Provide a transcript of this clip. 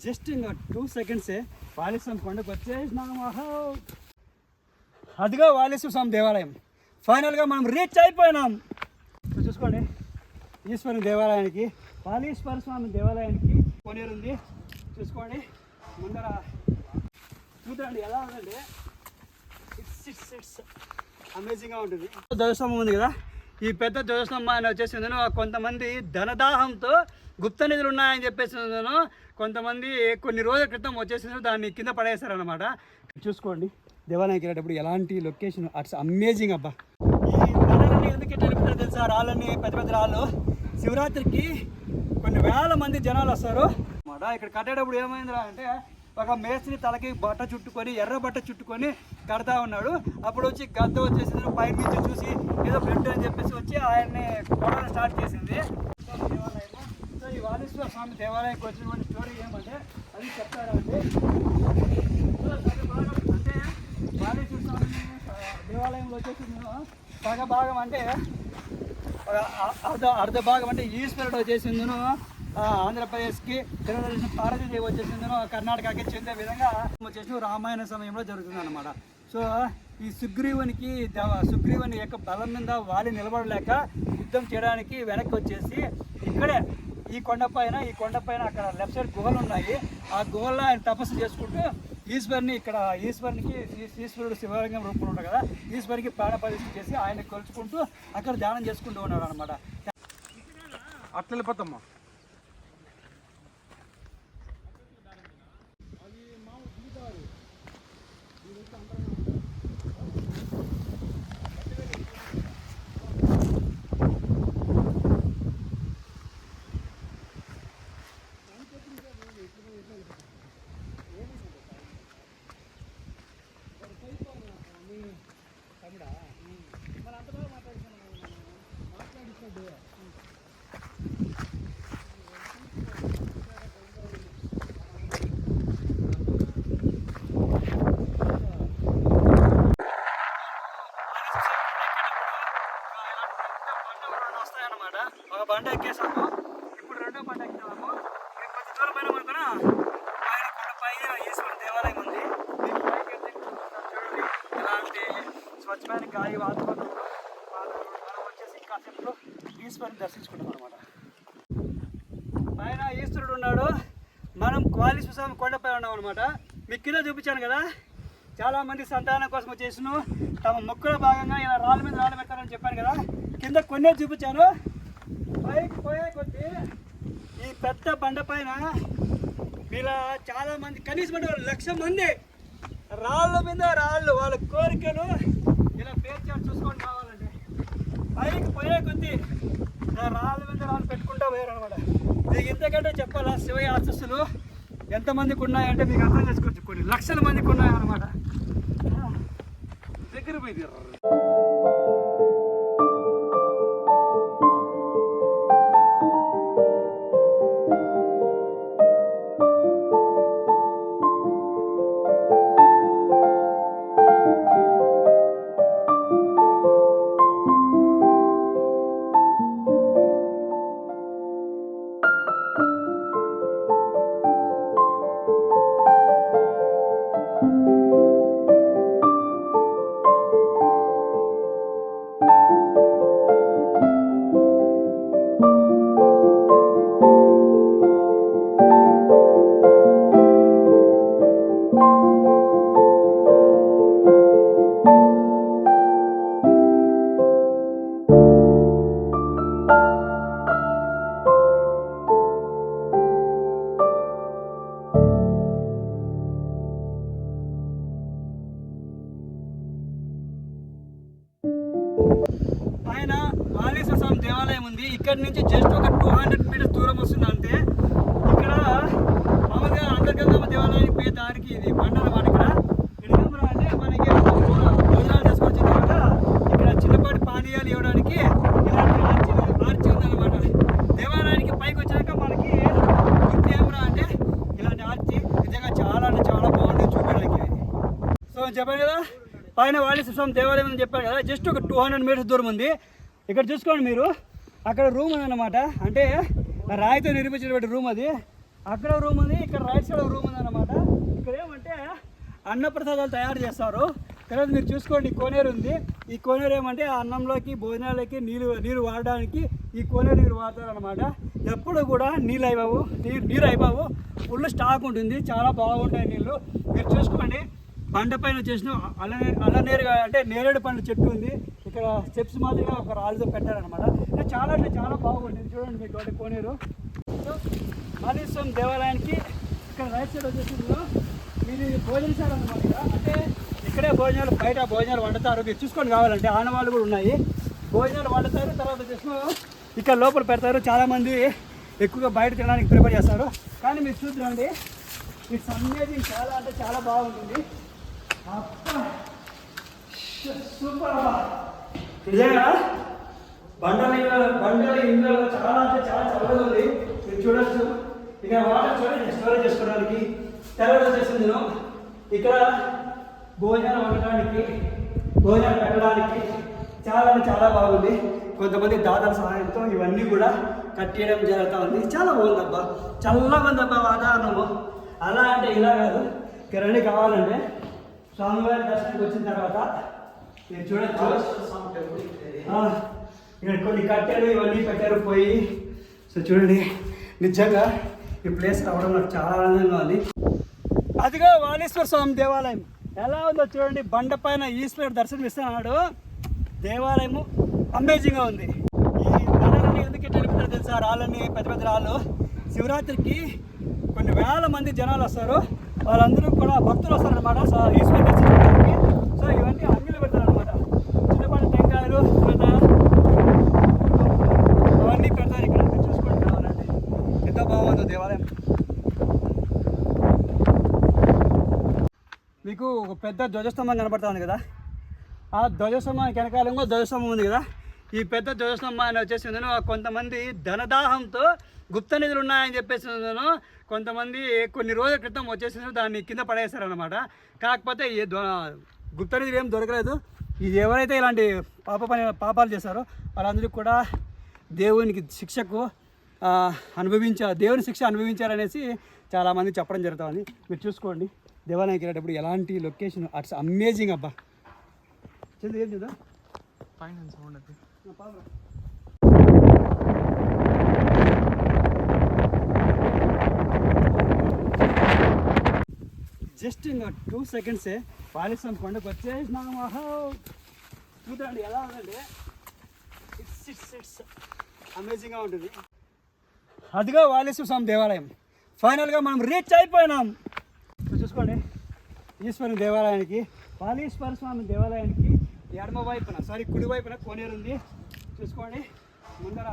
Just ఇంకా 2 సెకండ్సే వాలేశ్వరం కొండకు వచ్చేసినాము. అదిగో వాలేశ్వర స్వామి దేవాలయం. ఫైనల్గా మనం రీచ్ అయిపోయినాం. చూసుకోండి, ఈశ్వరుని దేవాలయానికి, వాలేశ్వర స్వామి దేవాలయానికి కొనేరు ఉంది. చూసుకోండి ముందర చూడండి ఎలా ఉందండి, ఇట్స్ అమేజింగ్గా ఉంటుంది. ధ్వజస్తంభం ఉంది కదా, ఈ పెద్ద ధ్వజస్తంభాన్ని వచ్చేసి కొంతమంది ధనదాహంతో గుప్త నిధులు ఉన్నాయని చెప్పేసి కొంతమంది కొన్ని రోజుల క్రితం వచ్చేసి దాన్ని కింద పడేస్తారనమాట. చూసుకోండి దేవాలయానికి వెళ్ళేటప్పుడు ఎలాంటి లొకేషన్, అట్స్ అమేజింగ్ అబ్బా. ఈ రాళ్ళని ఎందుకు ఎట్లా తెలుసా, రాళ్ళని పెద్ద పెద్ద రాళ్ళు శివరాత్రికి కొన్ని వేల మంది జనాలు వస్తారు అన్నమాట. ఇక్కడ కట్టేటప్పుడు ఏమైందిరా అంటే ఒక మేస్త్రి తలకి బట్ట చుట్టుకొని, ఎర్ర బట్ట చుట్టుకొని కడతా ఉన్నాడు. అప్పుడు వచ్చి గద్ద వచ్చేసి పై నుంచి చూసి ఏదో బ్లడ్ అని చెప్పేసి వచ్చి ఆయన్ని కొడవడం స్టార్ట్ చేసింది. సో ఈ వాలేశ్వర స్వామి దేవాలయానికి వచ్చినటువంటి స్టోరీ ఏమంటే అది చెప్తారంటే, అంటే వాలేశ్వర స్వామి దేవాలయంలో వచ్చేసి భాగం అంటే అర్ధ భాగం అంటే ఈశ్వరుడు వచ్చేసిందును ఆంధ్రప్రదేశ్కి, తెలుగుదేశం భారతదేశం వచ్చేసిందును కర్ణాటకకి చెందే విధంగా వచ్చేసి రామాయణ సమయంలో జరుగుతుంది అన్నమాట. సో ఈ సుగ్రీవుని యొక్క బలం మీద వాలి నిలబడలేక యుద్ధం చేయడానికి వెనక్కి వచ్చేసి ఇక్కడే ఈ కొండపైన అక్కడ లెఫ్ట్ సైడ్ గుహలు ఉన్నాయి. ఆ గుహల్లో ఆయన తపస్సు చేసుకుంటూ ఈశ్వరుడు శివలింగం రూపంలో ఉంటాడు కదా, ఈశ్వరికి ప్రాణప్రతిష్ఠ చేసి ఆయన కొలుచుకుంటూ అక్కడ ధ్యానం చేసుకుంటూ ఉన్నాడు అనమాట. అట్లా వెళ్ళిపోతామ్మా. వస్తాయన్నమాట. ఒక బండ ఎక్కేసాము, ఇప్పుడు రెండో బండ ఎక్కుతాము. కొంచెం దూరం పైన అనుకున్నా పైన ఈశ్వరుని దేవాలయం ఉంది. దీనికి పైకి వెళ్తే చూడండి ఎలాంటి స్వచ్ఛమైన గాలి వాతావరణం. మనం వచ్చేసి కాసేపు ఈశ్వరుని దర్శించుకుంటాం అనమాట. పైన ఈశ్వరుడు ఉన్నాడు, మనం వాలేశ్వర స్వామి కొండపై ఉన్నాం అనమాట. మీకు కింద చూపించాను కదా, చాలామంది సంతానం కోసం వచ్చేసిన తమ మొక్కల భాగంగా ఇలా రాళ్ళ మీద రాళ్ళు పెడతారని చెప్పాను కదా, కింద కొన్నే చూపించాను. పైకి పోయే కొద్దీ ఈ పెద్ద బండ పైన ఇలా చాలామంది, కనీసం 1,00,000 మంది రాళ్ళ మీద రాళ్ళు వాళ్ళ కోరికలు ఇలా పేర్చారు. చూసుకొని కావాలంటే పైకి పోయే కొద్దీ ఇలా రాళ్ళ మీద రాళ్ళు పెట్టుకుంటూ పోయారు అనమాట. మీకు ఇంతకంటే చెప్పాలా, శివయ్య ఆశీస్సులు ఎంతమందికి ఉన్నాయంటే మీకు అర్థం చేసుకోవచ్చు. కొన్ని లక్షల మందికి ఉన్నాయన్నమాట. దగ్గర పోయి పైన వాలేశ్వర స్వామి దేవాలయం ఉంది. ఇక్కడ నుంచి జస్ట్ ఒక 200 మీటర్స్ దూరం వస్తుంది అంతే. ఇక్కడ మామూలుగా అంతర్గంగమ్మ దేవాలయానికి పోయే దారికి ఇది బండ అన్నమాట. ఇక్కడ అంటే మనకి భోజనాలు చేసుకొచ్చిన తర్వాత ఇక్కడ చిన్నపాటి పానీయాలు ఇవ్వడానికి ఇలాంటి ఆర్చి ఉందన్నమాట. దేవాలయానికి పైకి వచ్చాక మనకి ఏమరా అంటే ఇలాంటి ఆర్చి నిజంగా చాలా అంటే చాలా బాగుంటుంది చూడడానికి. సో చెప్పాను కదా, పైన వాలేశ్వర స్వామి దేవాలయం అని చెప్పాను కదా, జస్ట్ ఒక 200 మీటర్స్ దూరం ఉంది. ఇక్కడ చూసుకోండి మీరు, అక్కడ రూమ్ ఉందన్నమాట. అంటే రాయితో నిర్మించినటువంటి రూమ్ అది. అక్కడ రూమ్ ఉంది, ఇక్కడ రైట్ సైడ్ రూమ్ ఉంది అన్నమాట. ఇక్కడ ఏమంటే అన్నప్రసాదాలు తయారు చేస్తారు. తర్వాత మీరు చూసుకోండి కోనేరు ఉంది. ఈ కోనేరు ఏమంటే అన్నంలోకి భోజనాలకి నీళ్ళు వాడడానికి ఈ కోనేరు నీరు వాడతారు అనమాట. ఎప్పుడు కూడా నీళ్ళు అయిపోవు, ఫుల్ స్టాక్ ఉంటుంది, చాలా బాగుంటాయి నీళ్ళు. మీరు చూసుకోండి బండ పైన వచ్చేసిన అల్లనేరుగా అంటే నేరేడు పండ్ల చెట్టు ఉంది. ఇక్కడ స్టెప్స్ మాదిరిగా ఒక రాళ్ళతో పెట్టారనమాట. చాలా అంటే చాలా బాగుంటుంది. చూడండి మీకు అంటే కోనేరు. మాలేశ్వరం దేవాలయానికి ఇక్కడ రైట్ సైడ్ వచ్చేసి మీరు భోజనశాల అనమాట. ఇక్కడ అంటే ఇక్కడే భోజనాలు, బయట భోజనాలు వండుతారు. మీరు చూసుకొని కావాలంటే ఆనవాళ్ళు కూడా ఉన్నాయి. భోజనాలు వండుతారు, తర్వాత వచ్చేసి ఇక్కడ లోపల పెడతారు. చాలామంది ఎక్కువగా బయట తినడానికి ప్రిపేర్ చేస్తారు. కానీ మీరు చూద్దామండి, ఇట్స్ అమేజింగ్, చాలా అంటే చాలా బాగుంటుంది. సూపర్ నిజంగా. బండల ఇళ్ళలో చాలా అంటే చాలా చల్లగా ఉంది. మీరు చూడొచ్చు. ఇక్కడ వాటర్ స్టోరేజ్ చేసుకోవడానికి. తర్వాత వచ్చేసి నేను ఇక్కడ భోజనాలు వండడానికి, భోజనాలు పెట్టడానికి చాలా అంటే చాలా బాగుంది. కొంతమంది దాదాల సహాయంతో ఇవన్నీ కూడా కట్టేయడం జరుగుతూ ఉంది. చాలా బాగుందబ్బా, చల్లగా ఉందబ్బా వాతావరణము. అలా అంటే ఇలా కాదు. ఇక్కడ రండి కావాలంటే స్వామివారి దర్శనానికి వచ్చిన తర్వాత మీరు చూడొచ్చు. ఇక్కడ కొన్ని కట్టెలు ఇవన్నీ పెట్టారు పోయి. సో చూడండి, నిజంగా ఈ ప్లేస్ రావడం నాకు చాలా ఆనందంగా ఉంది. అదిగో వాలేశ్వర స్వామి దేవాలయం ఎలా ఉందో చూడండి. బండ పైన ఈశ్వరుడు దర్శనం ఇస్తున్నాడు. దేవాలయము అమేజింగ్గా ఉంది. ఈ రాళ్ళని ఎందుకు ఎట్లా నిలుపుతారు తెలుసా? రాళ్ళని పెద్ద పెద్ద రాళ్ళు. శివరాత్రికి కొన్ని వేల మంది జనాలు వస్తారు. వాళ్ళందరూ కూడా భక్తులు వస్తారనమాట ఈశ్వరుని దర్శించడానికి. సో ఇవన్నీ అంగిలు పెడతారనమాట. చిన్నపాటి టెంకాయలు అవన్నీ పెడతారు ఇక్కడ. చూసుకోండి కావాలండి. ఎంత బాగుందో దేవాలయం. మీకు ఒక పెద్ద ధ్వజస్తంభం కనబడుతుంది కదా, ఆ ధ్వజస్తంభానికి వెనకాల ఇంకో ధ్వజస్తంభం ఉంది కదా. ఈ పెద్ద ధ్వజస్తంభాన్ని వచ్చేసి కొంతమంది ధనదాహంతో గుప్త నిధులు ఉన్నాయని చెప్పేసి కొంతమంది కొన్ని రోజుల క్రితం వచ్చేసి దాన్ని కింద పడేశారనమాట. కాకపోతే ఈ గుప్త నిధులు ఏం దొరకలేదు. ఇది ఎవరైతే ఇలాంటి పాపాలు చేశారో వాళ్ళందరికీ కూడా దేవుని శిక్ష అనుభవించారనేసి చాలామంది చెప్పడం జరుగుతుంది. మీరు చూసుకోండి దేవాలయానికి వెళ్ళేటప్పుడు ఎలాంటి లొకేషన్ అట్స్ అమేజింగ్ అబ్బా. చంద్ర ఏం చూద్దాం. జస్ట్ ఇంకా 2 సెకండ్సే పాలిస్తాం కొండకు వచ్చేసినాము. చూడండి ఎలా ఉందంటే ఇట్స్ అమేజింగ్గా ఉంటుంది. అదిగో వాలేశ్వర స్వామి దేవాలయం. ఫైనల్గా మనం రీచ్ అయిపోయినాం. చూసుకోండి ఈశ్వరుని దేవాలయానికి, వాలేశ్వర స్వామి దేవాలయానికి ఎడమ వైపున కుడి వైపున కోనేరు ఉంది. చూసుకోండి ముందర